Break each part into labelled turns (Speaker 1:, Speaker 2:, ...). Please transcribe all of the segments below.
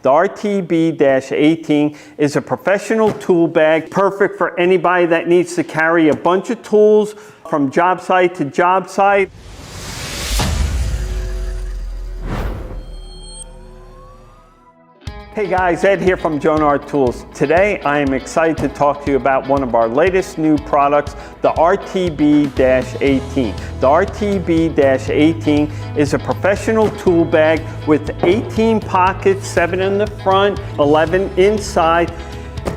Speaker 1: The RTB-18 is a professional tool bag, perfect for anybody that needs to carry a bunch of tools from job site to job site. Hey guys, Ed here from Jonard Tools. Today I am excited to talk to you about one of our latest new products, the RTB-18. The RTB-18 is a professional tool bag with 18 pockets, 7 in the front, 11 inside.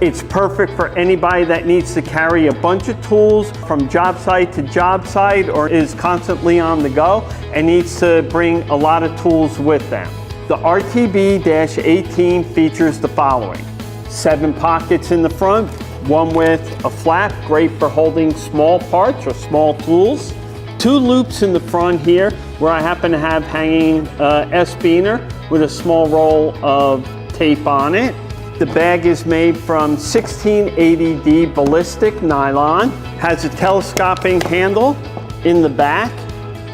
Speaker 1: It's perfect for anybody that needs to carry a bunch of tools from job site to job site or is constantly on the go and needs to bring a lot of tools with them. The RTB-18 features the following: 7 pockets in the front, one with a flap, great for holding small parts or small tools. 2 loops in the front here where I happen to have hanging S-beaner with a small roll of tape on it. The bag is made from 1680D ballistic nylon, has a telescoping handle in the back,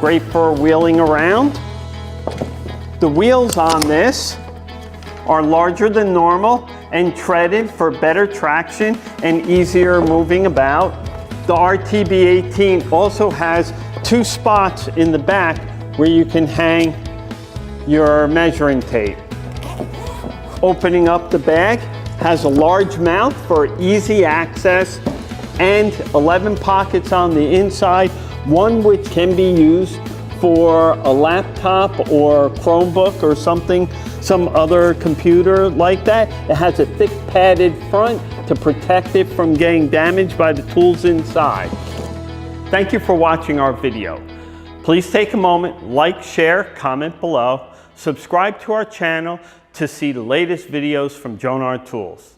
Speaker 1: great for wheeling around. The wheels on this are larger than normal and treaded for better traction and easier moving about. The RTB-18 also has 2 spots in the back where you can hang your measuring tape. Opening up the bag has a large mouth for easy access and 11 pockets on the inside, one which can be used for a laptop or Chromebook or something, some other computer like that. It has a thick padded front to protect it from getting damaged by the tools inside. Thank you for watching our video. Please take a moment, like, share, comment below, subscribe to our channel to see the latest videos from Jonard Tools.